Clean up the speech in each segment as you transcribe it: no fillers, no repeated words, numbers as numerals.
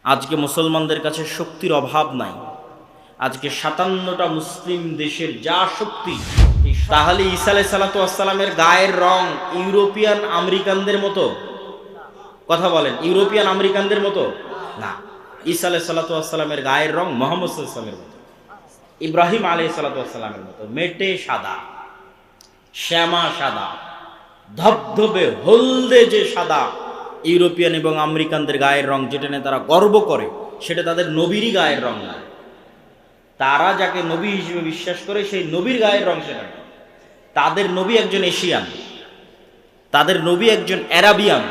আজকে মুসলমানদের কাছে শক্তির অভাব নাই। আজকে ৫৭টা মুসলিম দেশের যা শক্তি, তাহলে ঈসা আলাইহিস সালাতু ওয়াস সালামের গায়ের রং ইউরোপিয়ান আমেরিকানদের মতো? কথা বলেন, ইউরোপিয়ান আমেরিকানদের মতো না। ঈসা আলাইহিস সালাতু ওয়াস সালামের গায়ের রং মুহাম্মদ সাল্লাল্লাহু আলাইহি ওয়াসাল্লামের মতো, ইব্রাহিম আলাইহিস সালাতু ওয়াস সালামের মতো, মেটে সাদা, শ্যামা সাদা, ধবধবে হলদে যে সাদা। ইউরোপিয়ান এবং আমেরিকানদের গায়ের রং যেটা নিয়ে তারা গর্ব করে, সেটা তাদের নবীরই গায়ের রং না। তারা যাকে নবী হিসেবে বিশ্বাস করে সেই নবীর গায়ের রং সেটা না। তাদের নবী একজন এশিয়ান, তাদের নবী একজন অ্যারাবিয়ান,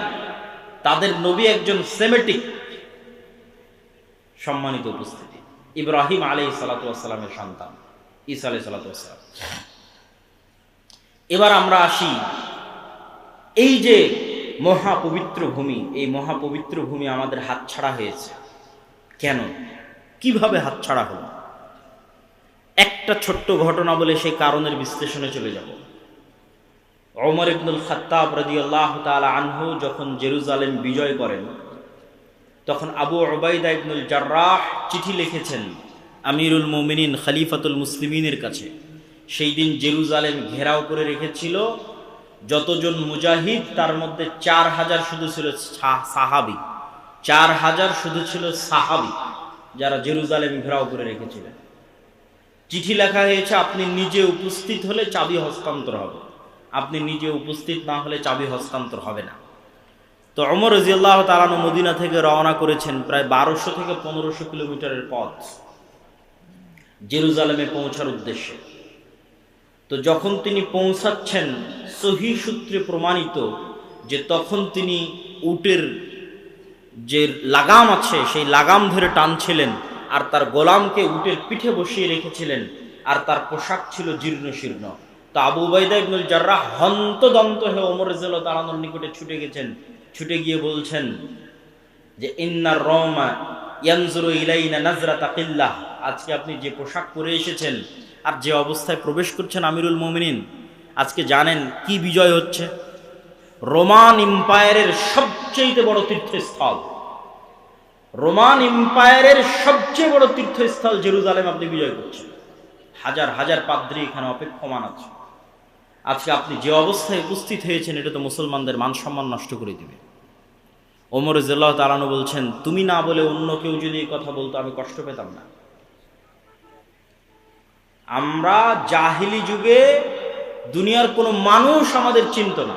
তাদের নবী একজন সেমেটিক। সম্মানিত উপস্থিতি, ইব্রাহিম আলাইহিস সালাতু ওয়াস সালামের সন্তান ঈসা আলাইহিস সালাতু ওয়াস সালাম। এবার আমরা আসি, এই যে মহাপবিত্র ভূমি, এই মহাপবিত্র ভূমি আমাদের হাতছাড়া হয়েছে কেন? কিভাবে হাতছাড়া হলো? একটা ছোট্ট ঘটনা বলে সেই কারণের বিশ্লেষণে চলে যাব। ওমর ইবনুল খাত্তাব রাদিয়াল্লাহু তাআলা আনহু যখন জেরুজালেম বিজয় করেন, তখন আবু উবাইদা ইবনুল জাররাহ চিঠি লিখেছেন আমিরুল মুমিনিন খলিফাতুল মুসলিমিনের কাছে। সেই দিন জেরুজালেম ঘেরাও করে রেখেছিল যতজন মুজাহিদ, তার মধ্যে ৪,০০০ শুধু ছিল সাহাবি। ৪,০০০ শুধু ছিল সাহাবি যারা জেরুজালেম ঘেরাও করে রেখেছিলেন। চিঠি লেখা হয়েছে, আপনি নিজে উপস্থিত হলে চাবি হস্তান্তর হবে, আপনি নিজে উপস্থিত না হলে চাবি হস্তান্তর হবে না। তো ওমর রাদিয়াল্লাহু তাআলা মদিনা থেকে রওনা করেছেন প্রায় ১২০০ থেকে ১৫০০ কিলোমিটারের পথ জেরুজালেমে পৌঁছার উদ্দেশ্যে। তো যখন তিনি পৌঁছাচ্ছেন, সহিহ সূত্রে প্রমাণিত যে তখন তিনি উটের যে লাগাম আছে সেই লাগাম ধরে টানছিলেন, আর তার গোলামকে উটের পিঠে বসিয়ে রেখেছিলেন, আর তার পোশাক ছিল জীর্ণ শীর্ণ। তো আবু উবাইদা ইবনুল জাররাহ হন্তদন্ত হয়ে ওমর রাদিয়াল্লাহু তাআলার নিকটে ছুটে গেছেন। ছুটে গিয়ে বলছেন যে ইন্নার রওমা ইয়ানজুরু ইলাইনা নাজরাতা কিল্লাহ, আজকে আপনি যে পোশাক পরে এসেছেন আর যে অবস্থায় প্রবেশ করছেন আমিরুল মুমিনিন, আজকে জানেন কি বিজয় হচ্ছে? রোমান এম্পায়ারের সবচেয়ে বড় তীর্থস্থল, রোমান এম্পায়ারের সবচেয়ে বড় তীর্থস্থল জেরুজালেম আপনি বিজয় করছেন। হাজার হাজার পাদ্রী এখানে অপেক্ষমান আছে। আজকে আপনি যে অবস্থায় উপস্থিত হয়েছেন, এটা তো মুসলমানদের মান সম্মান নষ্ট করে দিবে। ওমর রাদিয়াল্লাহু তাআলা বলছেন, তুমি না বলে অন্য কেউ যদি এই কথা বলতো আমি কষ্ট পেতাম না। আমরা জাহিলি যুগে দুনিয়ার কোনো মানুষ আমাদের চিনত না।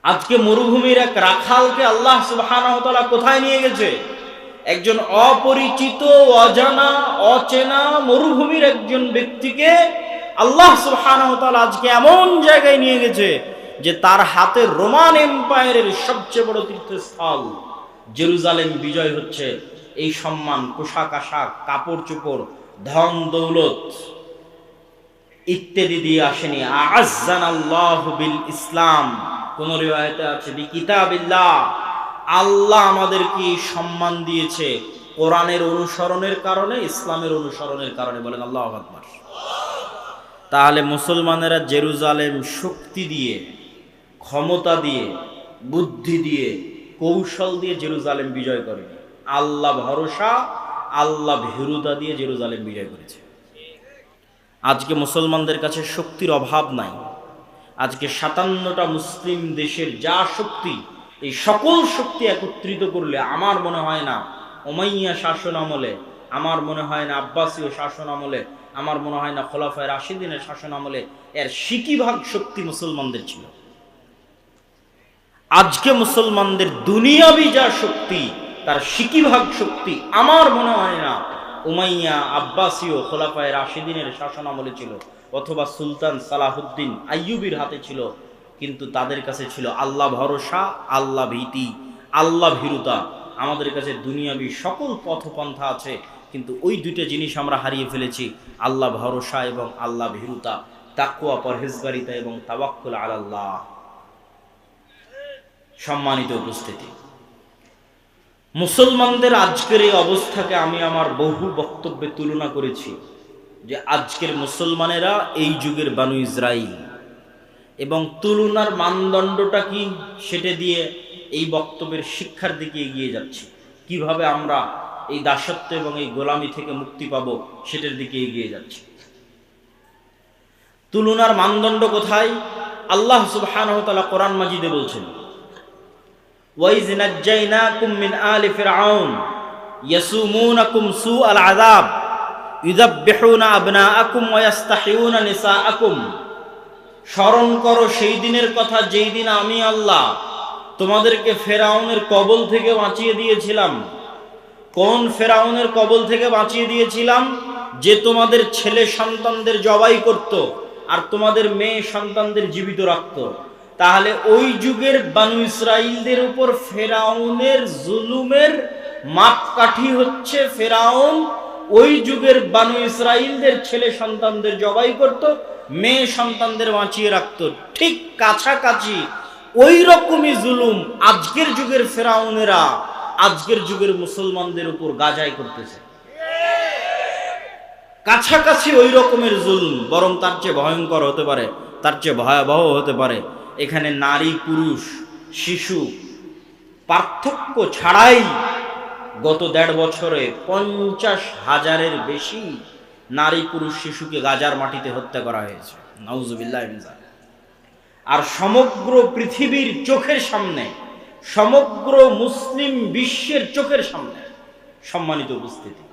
আজকে মরুভূমির এক রাখালকে আল্লাহ সুবহানাহু ওয়া তাআলা কোথায় নিয়ে গেছে? একজন অপরিচিত, অজানা, অচেনা মরুভূমির একজন ব্যক্তিকে আল্লাহ সুবহানাহু ওয়া তাআলা আজকে এমন জায়গায় নিয়ে গেছে যে তার হাতে রোমান এম্পায়ারের সবচেয়ে বড় তীর্থস্থল জেরুজালেম বিজয় হচ্ছে। এই সম্মান, পোশাক আশাক, কাপড় চোপড়, ধন দৌলত ইত্যাদি দিয়ে আসেনি। আ'আজ্জানাল্লাহু বিল ইসলাম, কোন রিওয়ায়াতে আছে বিকিতাবিল্লাহ, আল্লাহ আমাদেরকে সম্মান দিয়েছে কোরআনের অনুসরণের কারণে, ইসলামের অনুসরণের কারণে। বলেন আল্লাহু আকবার। তাহলে মুসলমানেরা জেরুজালেম শক্তি দিয়ে, ক্ষমতা দিয়ে, বুদ্ধি দিয়ে, কৌশল দিয়ে জেরুজালেম বিজয় করেনি। আল্লাহ ভরসা, আল্লাহ ভীরুতা দিয়ে জেরুজালেম বিজয় করেছে। আজকে মুসলমানদের কাছে শক্তির অভাব নাই। আজকে ৫৭টা মুসলিম দেশের যা শক্তি, এই সকল শক্তি একত্রিত করলে আমার মনে হয় না উমাইয়া শাসন আমলে, আমার মনে হয় না আব্বাসীয় শাসন আমলে, আমার মনে হয় না খোলাফায়ে রাশিদিনের শাসন আমলে এর ৮০% শক্তি মুসলমানদের ছিল। আজকে মুসলমানদের দুনিয়াবি যা শক্তি, তার ৮০% শক্তি আমার মনে হয় না উমাইয়া, আব্বাসীয়, খোলাফায়ে রাশিদিনের শাসন আমলে ছিল, অথবা সুলতান সালাহুদ্দিন আইয়ুবীর হাতে ছিল। কিন্তু তাদের কাছে ছিল আল্লাহ ভরসা, আল্লাহ ভীতি, আল্লাহ ভীরুতা। আমাদের কাছে দুনিয়াবি সকল পথপন্থা আছে, কিন্তু ওই দুইটা জিনিস আমরা হারিয়ে ফেলেছি, আল্লাহ ভরসা এবং আল্লাহ ভীরুতা, তাকওয়া, পরহেজগারিতা এবং তাওয়াক্কুল আলাল্লাহ। সম্মানিত উপস্থিতি, মুসলমানদের আজকের এই অবস্থাকে আমি আমার বহু বক্তব্যে তুলনা করেছি যে আজকের মুসলমানেরা এই যুগের বানু ইসরাইল, এবং তুলনার মানদণ্ডটা কি সেটা দিয়ে এই বক্তব্যের শিক্ষার দিকে এগিয়ে যাচ্ছি। কিভাবে আমরা এই দাসত্ব এবং এই গোলামি থেকে মুক্তি পাবো সেটার দিকে এগিয়ে যাচ্ছি। তুলনার মানদণ্ড কোথায়? আল্লাহ সুবহানাহু ওয়া তাআলা কোরআন মাজিদে বলছেন, ওয়াইজ নাজ্জাইনাকুম মিন আলি ফিরআউন ইয়াসুমুনাকুম সুআল আযাব ইউযাববিহুনা আবনাআকুম ওয়া ইস্তাহিয়ুনা নিসাআকুম। স্মরণ করো সেই দিনের কথা যেই দিন আমি আল্লাহ তোমাদেরকে ফেরাউনের কবল থেকে বাঁচিয়ে দিয়েছিলাম। কোন ফেরাউনের কবল থেকে বাঁচিয়ে দিয়েছিলাম? যে তোমাদের ছেলে সন্তানদের জবাই করত আর তোমাদের মেয়ে সন্তানদের জীবিত রাখত। তাহলে ওই যুগের বানু ইসরাইলদের উপর ফেরাউনের জুলুমের মাপকাঠি হচ্ছে ফেরাউন ওই যুগের বানু ইসরাইলদের ছেলে সন্তানদের জবাই করত, মেয়ে সন্তানদের বাঁচিয়ে রাখত। ঠিক কাছাকাছি ওই রকমই জুলুম আজকের যুগের ফেরাউনেরা আজকের যুগের মুসলমানদের উপর গাজাই করতেছে। কাছাকাছি ওই রকমের জুলুম, বরং তার চেয়ে ভয়ঙ্কর হতে পারে, তার চেয়ে ভয়াবহ হতে পারে। এখানে নারী পুরুষ শিশু পার্থক্য ছাড়াই গত ১.৫ বছরে ৫০,০০০-এর বেশি নারী পুরুষ শিশুকে গাজার মাটিতে হত্যা করা হয়েছে। নাউজুবিল্লাহ মিন যালিক। আর সমগ্র পৃথিবীর চোখের সামনে, সমগ্র মুসলিম বিশ্বের চোখের সামনে, সম্মানিত উপস্থিতি।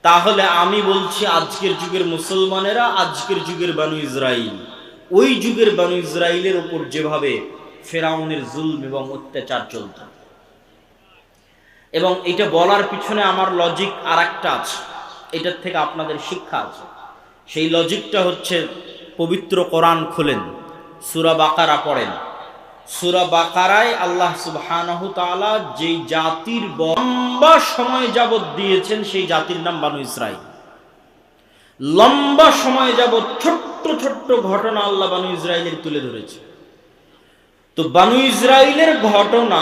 তাহলে আমি বলছি আজকের যুগের মুসলমানেরা আজকের যুগের বানু ইসরাইল, ওই যুগের বানু ইসরাইলের উপর যেভাবে ফেরাউনের জুলম এবং অত্যাচার চলত। এবং এটা বলার পিছনে আমার লজিক আর একটা আছে, এটার থেকে আপনাদের শিক্ষা আছে। সেই লজিকটা হচ্ছে, পবিত্র কোরআন খুলেন, সূরা বাকারা পড়েন। সূরা বাকারায় আল্লাহ সুবহানাহু তাআলা যেই জাতির লম্বা সময় যাবত দিয়েছেন সেই জাতির নাম বানু ইসরাইল। লম্বা সময় যাবত ছোট্ট ছোট্ট ঘটনা আল্লাহ বানু ইসরাইলের তুলে ধরেছে। তো বানু ইসরাইলের ঘটনা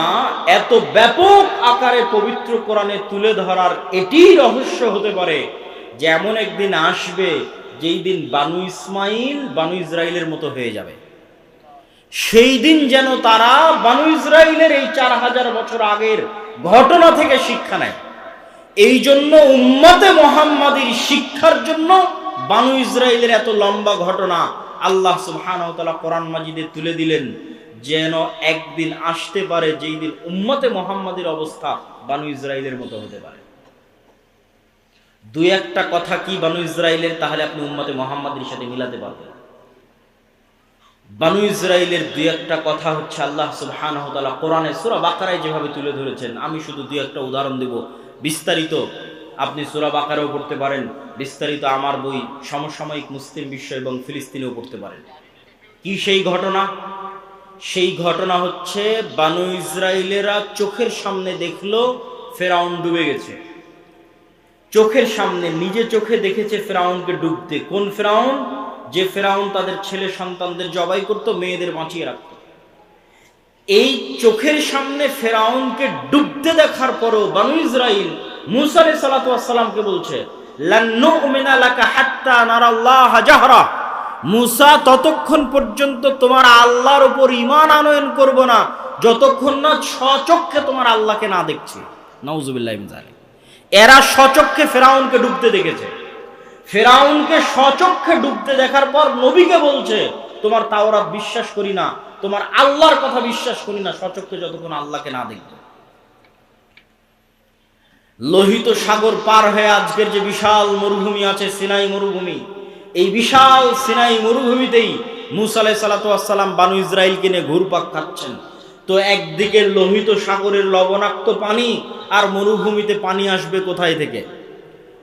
এত ব্যাপক আকারে পবিত্র কোরআনে তুলে ধরার এটি রহস্য হতে পারে যে এমন একদিন আসবে যেই দিন বানু ইসমাইল বানু ইসরাইলের মতো হয়ে যাবে। সেই দিন যেন তারা বানু ইসরাইলের এই ৪,০০০ বছর আগের ঘটনা থেকে শিক্ষা নেয়। এই জন্য উম্মতে মুহাম্মাদীর শিক্ষার জন্য বানু ইসরাইলের এত লম্বা ঘটনা আল্লাহ সুবহানাহু ওয়া তাআলা কোরআন মাজিদে তুলে দিলেন, যেন একদিন আসতে পারে যেই দিন উম্মতে মুহাম্মাদীর অবস্থা বানু ইসরাইলের মতো হতে পারে। দুই একটা কথা কি বানু ইসরাইলের, তাহলে আপনি উম্মতে মুহাম্মাদীর সাথে মিলাতে পারবেন। বানু ইসরাইলের দুই একটা কথা হচ্ছে আল্লাহ সুবহানাহু ওয়া তাআলা কোরআনে সূরা বাকারায় যেভাবে তুলে ধরেছেন। আমি শুধু দুই একটা উদাহরণ দেব। বিস্তারিত আপনি সূরা বাকারাও পড়তে পারেন, বিস্তারিত আমার বই সমসাময়িক মুসলিম বিশ্ব এবং ফিলিস্তিনেও পড়তে পারেন। কি সেই ঘটনা? সেই ঘটনা হচ্ছে বানু ইসরাইলেরা চোখের সামনে দেখলো ফেরাউন ডুবে গেছে। চোখের সামনে নিজে চোখে দেখেছে ফেরাউনকে ডুবতে। কোন ফেরাউন? যে ফেরাউন তাদের ছেলে সন্তানদের জবাই করত, মেয়েদের বাঁচিয়ে রাখত। এই চোখের সামনে ফেরাউনকে ডুবতে দেখার পরও বানু ইসরাইল মূসা আলাইহিস সালাতু ওয়াস সালামকে বলছে, লান নুমিনা লাকা হাত্তা নারাল্লাহ জাহরা। মূসা, ততক্ষণ পর্যন্ত তোমার আল্লাহর উপর ঈমান আনয়ন করব না যতক্ষণ না স্বচক্ষে তোমার আল্লাহকে না দেখছি। নাউজুবিল্লাহি মিন যালিক। এরা স্বচক্ষে ফেরাউনকে ডুবতে দেখেছে। ফেরাউনকে স্বচক্ষে ডুবতে দেখার পর নবীকে বলছে, তোমার তাওরাত বিশ্বাস করি না, তোমার আল্লাহর কথা বিশ্বাস করি না স্বচক্ষে যতক্ষণ আল্লাহকে না দেখব। লোহিত সাগর পার হয়ে আজকের যে বিশাল মরুভূমি আছে, সিনাই মরুভূমি, এই বিশাল সিনাই মরুভূমিতেই মূসা আলাইহিস সালাতু ওয়াস সালাম বানু ইসরাইলকে নিয়ে ঘুরপাক খাচ্ছেন। তো একদিকে লোহিত সাগরের লবণাক্ত পানি, আর মরুভূমিতে পানি আসবে কোথায় থেকে?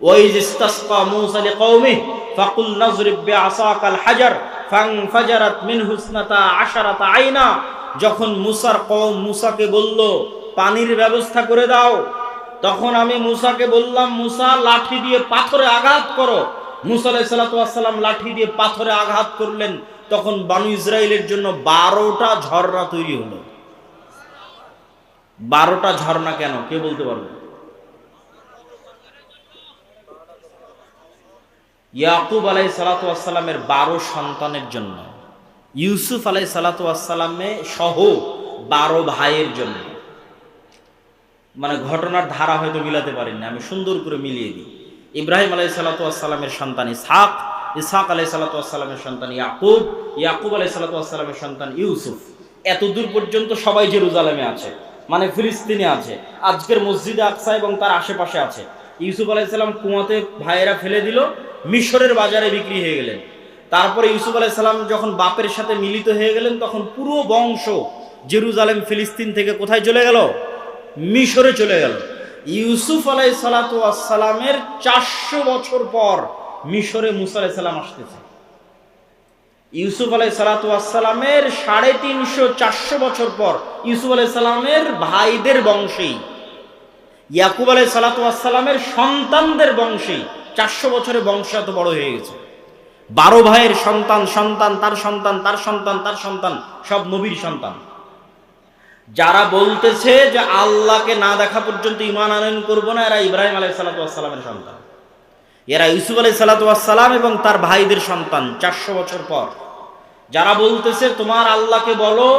ওয়াইজ ইসতাসকা মূসা লিকওমিহি ফাকুল নাযরিব বিআসাকাল হাজার ফানফাজারাত মিনহু ইসনাতা আশারাতা আইনা। যখন মূসার কওম মূসাকে বলল পানির ব্যবস্থা করে দাও, তখন আমি মূসাকে বললাম, মূসা লাঠি দিয়ে পাথরে আঘাত করো। মূসা আলাইহিস সালাতু ওয়াস সালাম লাঠি দিয়ে পাথরে আঘাত করলেন। তখন বানু ইসরাইলের জন্য 12টা ঝর্ণা তৈরি হলো। 12টা ঝর্ণা কেন, কে বলতে পারবে? ইয়াকুব আলাইহিস সালাতু ওয়াস সালামের 12 সন্তানের জন্য, ইউসুফ আলাইহিস সালাতু ওয়াস সালামে সহ 12 ভাইয়ের জন্য। মানে ঘটনার ধারা হয়তো মিলাতে পারেন না, আমি সুন্দর করে মিলিয়ে দিই। ইব্রাহিম আলাইহিসসালাতু ওয়াসসালামের সন্তান ইসহাক, ইসহাক আলাইহিসসালাতু ওয়াসসালামের সন্তান ইয়াকুব, ইয়াকুব আলাইহিসসালাতু ওয়াসসালামের সন্তান ইউসুফ। এত দূর পর্যন্ত সবাই জেরুজালেমে আছে, মানে ফিলিস্তিনে আছে, আজকের মসজিদে আকসা এবং তার আশেপাশে আছে। ইউসুফ আলাইহিস সালাম কুয়াতে ভাইয়েরা ফেলে দিল, মিশরের বাজারে বিক্রি হয়ে গেলেন। তারপরে ইউসুফ আলাইহিস সালাম যখন বাপের সাথে মিলিত হয়ে গেলেন, তখন পুরো বংশ জেরুজালেম ফিলিস্তিন থেকে কোথায় চলে গেল? মিশরে চলে গেল। ইউসুফ আলাইহিসসালাতু ওয়াসসালামের 400 বছর পর মিশরে মুসা আলাইহিস সালাম আসতেছে। ইউসুফ আলাইহিসসালাতু ওয়াসসালামের 350-400 বছর পর ইউসুফ আলাইহিস সালামের ভাইদের বংশেই, ইয়াকুব আলাইহিসসালাতু ওয়াসসালামের সন্তানদের বংশেই 400 বছরে বংশ এত বড় হয়ে গেছে। 12 ভাইয়ের সন্তান, সন্তান তার সন্তান, তার সন্তান, তার সন্তান, সব নবীর সন্তান। যারা বলতেছে যে আল্লাহকে না দেখা পর্যন্ত ঈমান আনয়ন করব না, এরা ইব্রাহিম আলাইহিসসালাতু ওয়াসসালামের সন্তান, এরা ইউসুফ আলাইহিসসালাতু ওয়াসসালাম এবং তার ভাইদের সন্তান 400 বছর পর। যারা বলতেছে তোমার আল্লাহকে বলো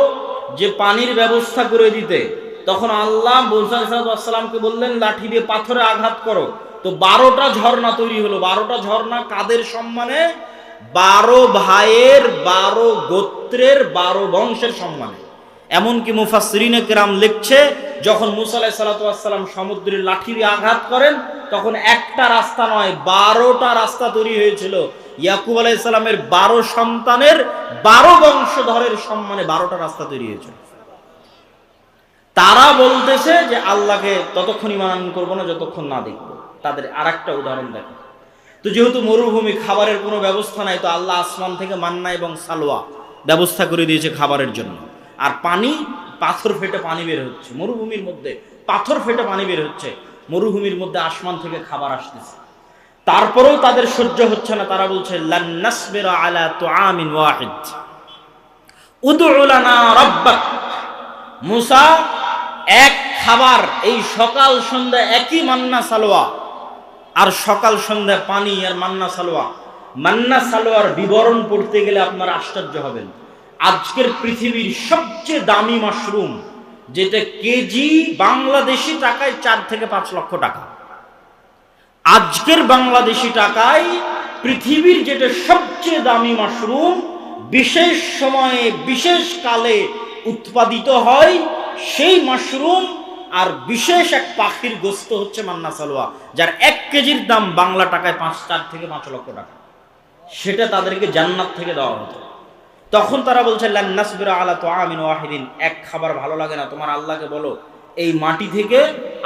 যে পানির ব্যবস্থা করে দিতে, তখন আল্লাহ মুসা আলাইহিসসালাতু ওয়াসসালামকে বললেন লাঠি দিয়ে পাথরে আঘাত করো, তো 12টা ঝর্ণা তৈরি হলো। 12টা ঝর্ণা কাদের সম্মানে? 12 ভাইয়ের, 12 গোত্রের, 12 বংশের সম্মানে। এমনকি মুফাসসিরিনে কেরাম লিখছে, যখন মুসা আলাইহিসসালাতু ওয়াসসালাম সমুদ্রের লাঠি দিয়ে আঘাত করেন, তখন একটা রাস্তা নয় 12টা রাস্তা তৈরি হয়েছিল। ইয়াকুব আলাইহিস সালামের 12 সন্তানের 12 বংশধরের সম্মানে 12টা রাস্তা তৈরি হয়েছিল। তারা বলতেছে যে আল্লাহকে ততক্ষণ ঈমান করবো না যতক্ষণ না দেখবো। তাদের আরেকটা উদাহরণ দেখো তো, যেহেতু মরুভূমি, খাবারের কোনো ব্যবস্থা নাই, তো আল্লাহ আসমান থেকে মান্না এবং সালোয়া ব্যবস্থা করে দিয়েছে খাবারের জন্য। আর পানি, পাথর ফেটে পানি বের হচ্ছে মরুভূমির মধ্যে, পাথর ফেটে পানি বের হচ্ছে মরুভূমির মধ্যে, আসমান থেকে খাবার আসতেছে। তারপরেও তাদের সহ্য হচ্ছে না, তারা বলছে লান নাসবিরা আলা তুআমিন ওয়াহিদ উদউ লানা রাব্বাক। মুসা, এক খাবার, এই সকাল সন্ধ্যা একই মান্না সালোয়া, আর সকাল সন্ধ্যা পানি আর মান্না সালোয়া। মান্না সালোয়ার বিবরণ পড়তে গেলে আপনারা আশ্চর্য হবেন। আজকের পৃথিবীর সবচেয়ে দামি মাশরুম, যেটা কেজি বাংলাদেশি টাকায় 4 থেকে 5 লক্ষ টাকা, আজকের বাংলাদেশি টাকায় পৃথিবীর যেটা সবচেয়ে দামি মাশরুম, বিশেষ সময়ে বিশেষ কালে উৎপাদিত হয়, সেই মাশরুম আর বিশেষ এক পাখির গোস্ত হচ্ছে মান্না সালোয়া, যার 1 কেজির দাম বাংলা টাকায় 4 থেকে 5 লক্ষ টাকা। সেটা তাদেরকে জান্নাত থেকে দেওয়া হতো। তখন তারা বলছে লান নাসবিরা আলা তুআমিন ওয়াহিদিন, এক খাবার ভালো লাগে না, তোমার আল্লাহকে বলো এই মাটি থেকে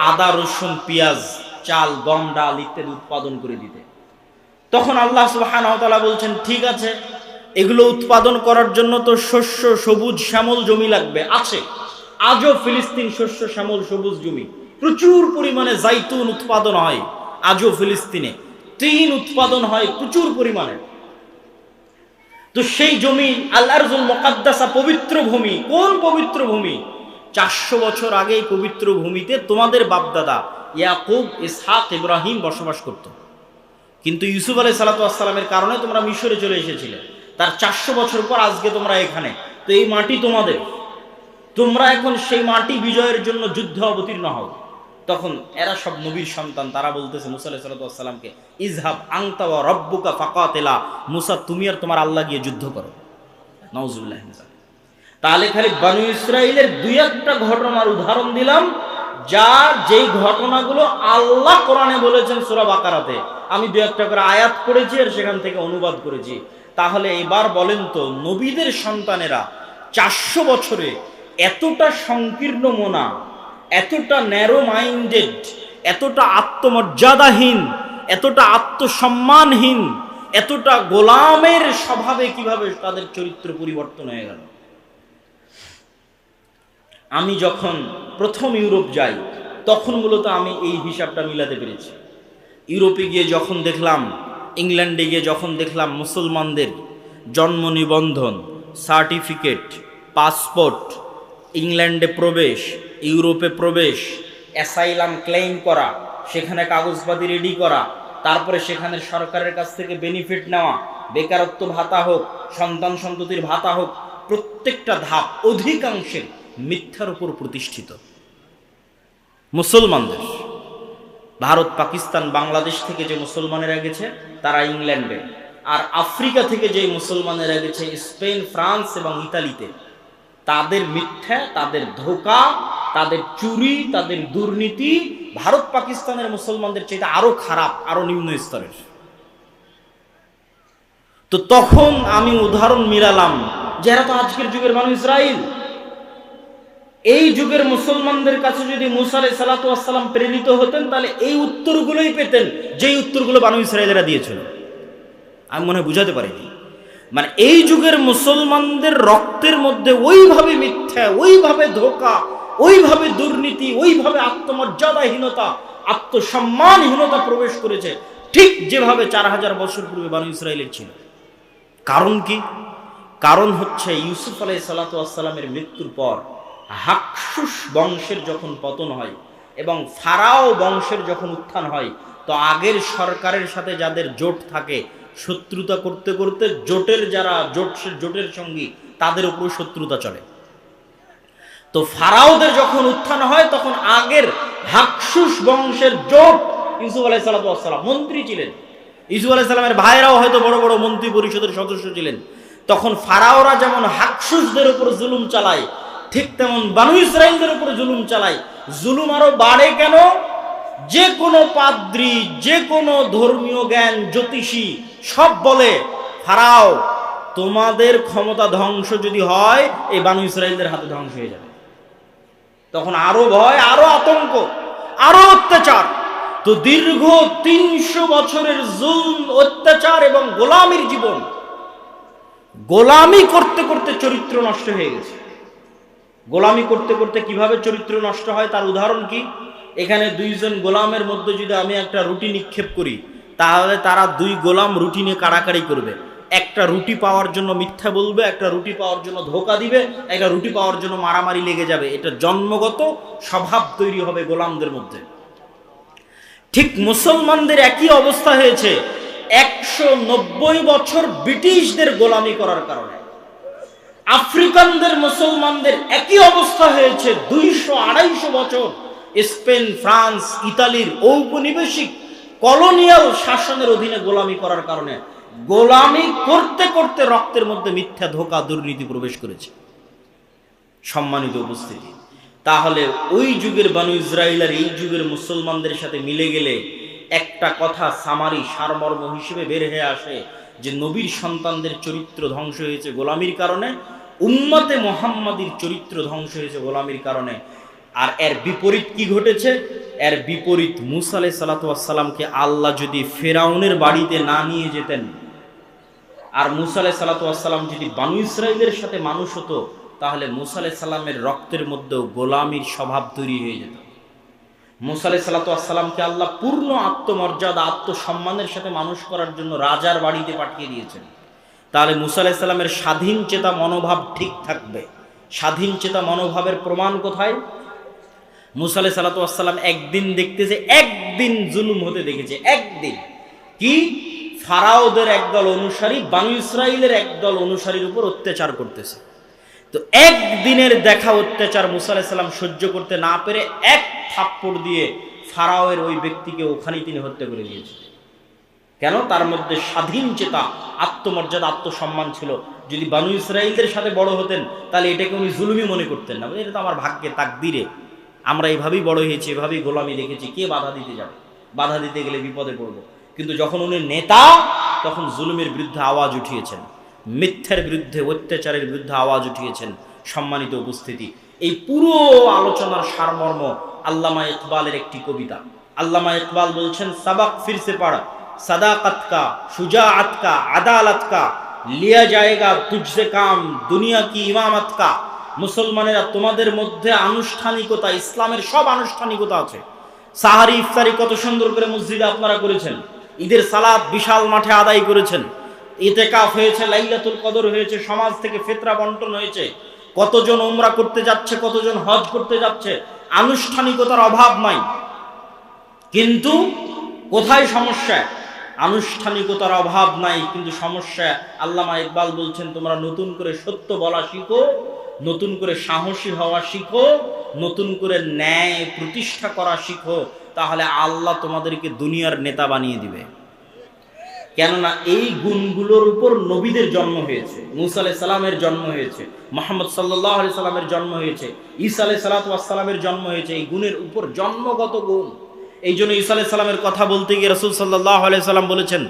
আদা, রসুন, পেঁয়াজ, চাল, গম, ডাল ইত্যাদি উৎপাদন করে দিতে। তখন আল্লাহ সুবহানাহু ওয়া তাআলা বলছেন ঠিক আছে, এগুলো উৎপাদন করার জন্য তো শস্য, সবুজ শ্যামল জমি লাগবে, আছে আজও ফিলিস্তিন শস্য শ্যামল সবুজ জমি, প্রচুর পরিমাণে জাইতুন উৎপাদন হয় আজও ফিলিস্তিনে, তিন উৎপাদন হয় প্রচুর পরিমাণে। তো সেই জমি আল আরজুল মুকাদ্দাসা, পবিত্র ভূমি। কোন পবিত্র ভূমি? 400 বছর আগে এই পবিত্র ভূমিতে তোমাদের বাপদাদা ইয়াকুব, ইসহাক, ইব্রাহিম বসবাস করত। কিন্তু ইউসুফ আলাইহিসসালাতু ওয়াসসালামের কারণে তোমরা মিশরে চলে এসেছিলে। তার 400 বছর পর আজকে তোমরা এখানে, তো এই মাটি তোমাদের, তোমরা এখন সেই মাটি বিজয়ের জন্য যুদ্ধে অবতীর্ণ হও। তখন এরা সব নবীর সন্তান, তারা বলতেছে মুসা আলাইহিসসালাতু ওয়াসসালামকে, ইযহাব আনতা ওয়া রাব্বুকা ফাকাতিলা, মুসা তুমি আর তোমার আল্লাহ গিয়ে যুদ্ধ করো। নাউযুবিল্লাহি মিন যালিক। তাহলে খালি বনু ইসরাইলের 2-1টা ঘটনার উদাহরণ দিলাম, যেই ঘটনাগুলো আল্লাহ কোরআনে বলেছেন সূরা বাকারাতে। আমি 2-1টা করে আয়াত পড়েছি আর সেখান থেকে অনুবাদ করেছি। তাহলে এবার বলেন তো, নবীদের সন্তানেরা 400 বছরে এতটা সংকীর্ণ মনা, এতটা ন্যারো মাইন্ডেড, এতটা আত্মমর্যাদাহীন, এতটা আত্মসম্মানহীন, এতটা গোলামের স্বভাবে কিভাবে তাদের চরিত্র পরিবর্তন হয়ে গেল? আমি যখন প্রথম ইউরোপ যাই, তখন মূলত আমি এই হিসাবটা মিলাতে পেরেছি। ইউরোপে গিয়ে যখন দেখলাম, ইংল্যান্ডে গিয়ে যখন দেখলাম মুসলমানদের জন্ম নিবন্ধন, সার্টিফিকেট, পাসপোর্ট, ইংল্যান্ডে প্রবেশ, ইউরোপে প্রবেশ, অ্যাসাইলাম ক্লেইম করা, সেখানে কাগজপাতি রেডি করা, তারপরে সেখানে সরকারের কাছ থেকে বেনিফিট নেওয়া, বেকারত্ব ভাতা হোক, সন্তান সন্ততির ভাতা হোক, প্রত্যেকটা ধাপ অধিকাংশের মিথ্যার উপর প্রতিষ্ঠিত। মুসলমানদের। ভারত, পাকিস্তান, বাংলাদেশ থেকে যে মুসলমানেরা গেছে তারা ইংল্যান্ডে, আর আফ্রিকা থেকে যে মুসলমানেরা গেছে স্পেন, ফ্রান্স এবং ইতালিতে, তাদের মিথ্যা, তাদের ধোঁকা, তাদের চুরি, তাদের দুর্নীতি ভারত পাকিস্তানের মুসলমানদের চাইতে আরো খারাপ, আরো নিম্ন স্তরের। তো তখন আমি উদাহরণ মিলালাম যে এরা তো আজকের যুগের মানুষ ইসরাইল। এই যুগের মুসলমানদের কাছে যদি মুসা আলাইহিস সালাতু ওয়াস সালাম প্রেরিত হতেন, তাহলে এই উত্তরগুলোই পেতেন যেই উত্তরগুলো বানু ইসরাইলেরা দিয়েছিল। আমি মনে হয় বুঝাতে পারিনি। মানে এই যুগের মুসলমানদের রক্তের মধ্যে ওইভাবে মিথ্যা, ওইভাবে ধোঁকা, ওইভাবে দুর্নীতি, ওইভাবে আত্মমর্যাদাহীনতা, আত্মসম্মানহীনতা প্রবেশ করেছে, ঠিক যেভাবে 4000 বছর পূর্বে বানু ইসরাইলের ছিল। কারণ কি? কারণ হচ্ছে ইউসুফ আলাইহিস সালাতু ওয়াস সালামের মৃত্যুর পর হাকসুস বংশের যখন পতন হয় এবং ফারাও বংশের যখন উত্থান হয়, তো আগের সরকারের সাথে যাদের জোট থাকে, শত্রুতা করতে করতে জোটের যারা জোটের সঙ্গী তাদের উপর শত্রুতা চলে। তো ফারাওদের যখন উত্থান হয়, তখন আগের হাকসুস বংশের জোট, ইউসুফ আলাইহিস সালাতু ওয়াস সালাম মন্ত্রী ছিলেন, ইউসুফ আলাইহিস সালামের ভাইরাও হয়তো বড় বড় মন্ত্রী পরিষদের সদস্য ছিলেন। তখন ফারাওরা যেমন হাকসুসদের উপর জুলুম চালায়, ঠিক তেমন বানু ইসরাইলদের উপর জুলুম চালায়। জুলুম আরো বাড়ে কেন? যে কোনো পাদ্রী, যে কোনো ধর্মীয় জ্ঞান, জ্যোতিষী সব বলে ফারাও তোমাদের ক্ষমতা ধ্বংস যদি হয়, এই বানু ইসরাইলদের হাতে ধ্বংস হয়ে যাবে। তখন আরো ভয়, আরো আতঙ্ক, আরো অত্যাচার। তো দীর্ঘ 300 বছরের জুলম, অত্যাচার এবং গোলামির জীবন, গোলামি করতে করতে চরিত্র নষ্ট হয়ে গেছে। গোলামি করতে করতে কিভাবে চরিত্র নষ্ট হয় তার উদাহরণ কি? এখানে দুইজন গোলামের মধ্যে যদি আমি একটা রুটি নিক্ষেপ করি, তাহলে তারা দুই গোলাম রুটি নিয়ে কাড়াকাড়ি করবে। একটা রুটি পাওয়ার জন্য মিথ্যা বলবে, একটা রুটি পাওয়ার জন্য ধোঁকা দিবে, একটা রুটি পাওয়ার জন্য মারামারি লেগে যাবে। এটা জন্মগত স্বভাব তৈরি হবে গোলামদের মধ্যে। ঠিক মুসলমানদের একই অবস্থা হয়েছে 190 বছর ব্রিটিশদের গোলামি করার কারণে। আফ্রিকানদের মুসলমানদের একই অবস্থা হয়েছে 200-250 বছর স্পেন, ফ্রান্স, ইতালির ঔপনিবেশিক কলোনিয়াল শাসনের অধীনে গোলামি করার কারণে। গোলামি করতে করতে রক্তের মধ্যে মিথ্যা, ধোঁকা, দুর্নীতি প্রবেশ করেছে। সম্মানিত উপস্থিতি, তাহলে ওই যুগের বানু ইসরাইল আর এই যুগের মুসলমানদের সাথে মিলে গেলে একটা কথা সামারি, সারমর্ম হিসেবে বের হয়ে আসে যে নবীর সন্তানদের চরিত্র ধ্বংস হয়েছে গোলামির কারণে, উম্মতে মুহাম্মাদির চরিত্র ধ্বংস হয়েছে গোলামির কারণে। আর এর বিপরীত কি ঘটেছে? এর বিপরীত, মুসা আলাইহিস সালাতু ওয়াস সালামকে আল্লাহ যদি ফেরাউনের বাড়িতে না নিয়ে যেতেন, আর মুসা আলাইহিস সালাতু ওয়াস সালাম যদি বানু ইসরাইলের সাথে মানুষ হতো, তাহলে মুসা আলাইহিস সালামের রক্তের মধ্যেও গোলামির স্বভাব তৈরি হয়ে যেত। মুসা আলাইহিস সালাতু ওয়াস সালামকে আল্লাহ পূর্ণ আত্মমর্যাদা, আত্মসম্মানের সাথে মানুষ করার জন্য রাজার বাড়িতে পাঠিয়ে দিয়েছেন। তাহলে মুসা আলাইহিস সালামের স্বাধীন চেতা মনোভাব ঠিক থাকবে। স্বাধীন চেতা মনোভাবের প্রমাণ কোথায়? মুসা আলাইহিস সালাতু ওয়াস সালাম একদিন দেখতেছে, একদিন জুলুম হতে দেখেছে। একদিন কি? ফারাওদের একদল অনুসারী বানু ইসরাইলের একদল অনুসারীর উপর অত্যাচার করতেছে। তো একদিনের দেখা অত্যাচার মুসা আলাইহিস সালাম সহ্য করতে না পেরে এক থাপ্পড় দিয়ে ফারাওয়ের ওই ব্যক্তিকে ওখানেই তিনি হত্যা করে দিয়েছেন। কেন? তার মধ্যে স্বাধীন চেতা, আত্মমর্যাদা, আত্মসম্মান ছিল। যদি বানু ইসরাইলদের সাথে বড় হতেন, তাহলে এটাকে উনি জুলুমি মনে করতেন না। এটা তো আমার ভাগ্যে, তাকদিরে, আমরা এইভাবেই বড় হয়েছি, এভাবেই গোলামি দেখেছি, কে বাধা দিতে যাবে? বাধা দিতে গেলে বিপদে পড়ব। কিন্তু যখন উনি নেতা, তখন জুলুমের বিরুদ্ধে আওয়াজ উঠিয়েছেন, মিথ্যার বিরুদ্ধে, অত্যাচারের বিরুদ্ধে আওয়াজ উঠিয়েছেন। সম্মানিত উপস্থিতি, এই পুরো আলোচনার সারমর্ম আল্লামা ইকবালের একটি কবিতা। আল্লামা ইকবাল বলছেন, সাবাক ফিরসে পড়া, সাদাকত কা, শুজাআত কা, আদালত কা, লিয়া জায়েগা তুঝসে কাম, দুনিয়া কি ইমামত কা। মুসলমানেরা, তোমাদের মধ্যে আনুষ্ঠানিকতা, ইসলামের সব আনুষ্ঠানিকতা আছে। সাহারি, ইফতারি কত সুন্দর করে মসজিদে আপনারা করেছেন। ঈদের সালাত বিশাল মাঠে আদায় করেছেন। ইতিকাফ হয়েছে, লাইলাতুল কদর হয়েছে, সমাজ থেকে ফিতরা বন্টন হয়েছে। কতজন উমরা করতে যাচ্ছে, কতজন হজ করতে যাচ্ছে। আনুষ্ঠানিকতার অভাব নাই। কিন্তু কোথায় সমস্যা? আনুষ্ঠানিকতার অভাব নাই, কিন্তু সমস্যা। আল্লামা ইকবাল বলছেন, তোমরা নতুন করে সত্য বলা শিখো, নতুন করে সাহসী হওয়া শিখো, নতুন করে ন্যায় প্রতিষ্ঠা করা শিখো, তাহলে আল্লাহ তোমাদেরকে দুনিয়ার নেতা বানিয়ে দিবে। কেননা এই গুণগুলোর উপর নবীদের জন্ম হয়েছে, মুসা আলাইহিস সালামের জন্ম হয়েছে, মুহাম্মদ সাল্লাল্লাহু আলাইহি সাল্লামের জন্ম হয়েছে, ঈসা আলাইহিস সালামের জন্ম হয়েছে। এই গুণের উপর জন্মগত গুণ। এই জন্য ঈসা আলাইহিস সালামের কথা বলতে গিয়ে রাসূল সাল্লাল্লাহু আলাইহি সাল্লাম বলেছেন,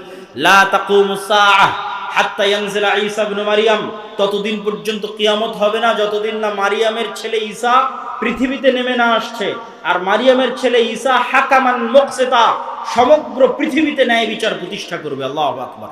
লা তাকুমুস সাআহ হাত্তা ইয়ানজিলা ঈসা ইবনে মারইয়াম, ততদিন পর্যন্ত কিয়ামত হবে না যতদিন না মারিয়ামের ছেলে ঈসা পৃথিবীতে নেমে না আসছে। আর মারিয়ামের ছেলে ঈসা হাকামান মুকসিতা, সমগ্র পৃথিবীতে ন্যায় বিচার প্রতিষ্ঠা করবে। আল্লাহু আকবার।